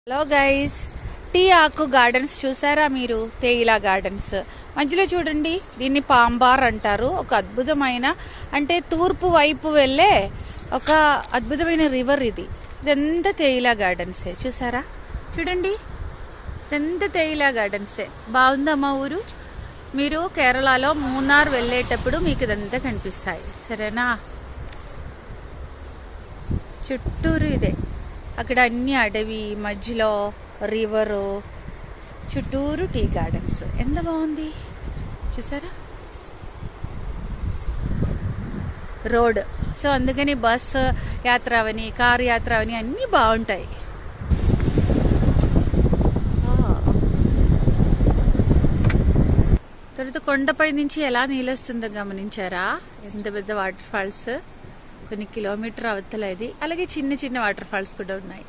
Hello guys, tea ఆకు gardens చూసారా మీరు? తేయిలా గార్డెన్స్ మధ్యలో చూడండి, దీన్ని పాంబార్ అంటారు. ఒక అద్భుతమైన అంటే తూర్పు వైపు వెళ్ళే ఒక అద్భుతమైన రివర్ ఇది. ఇదంతా తేయిలా గార్డెన్సే. చూసారా? చూడండి, ఇదంతా తేయిలా గార్డెన్సే. బాగుందమ్మా ఊరు. మీరు కేరళలో మూన్నార్ వెళ్ళేటప్పుడు మీకు ఇదంతా కనిపిస్తాయి. సరేనా? చుట్టూరు ఇదే. అక్కడ అన్ని అడవి, మధ్యలో రివరు, చుట్టూరు టీ గార్డెన్స్. ఎంత బాగుంది చూసారా? రోడ్. సో అందుకని బస్ యాత్ర అవని, కారు యాత్ర అవని అన్నీ బాగుంటాయి. తర్వాత కొండపై నుంచి ఎలా నీళ్ళొస్తుందో గమనించారా? ఎంత పెద్ద వాటర్ ఫాల్స్. కొన్ని కిలోమీటర్ అవతల ఇది. అలాగే చిన్న చిన్న వాటర్ ఫాల్స్ కూడా ఉన్నాయి.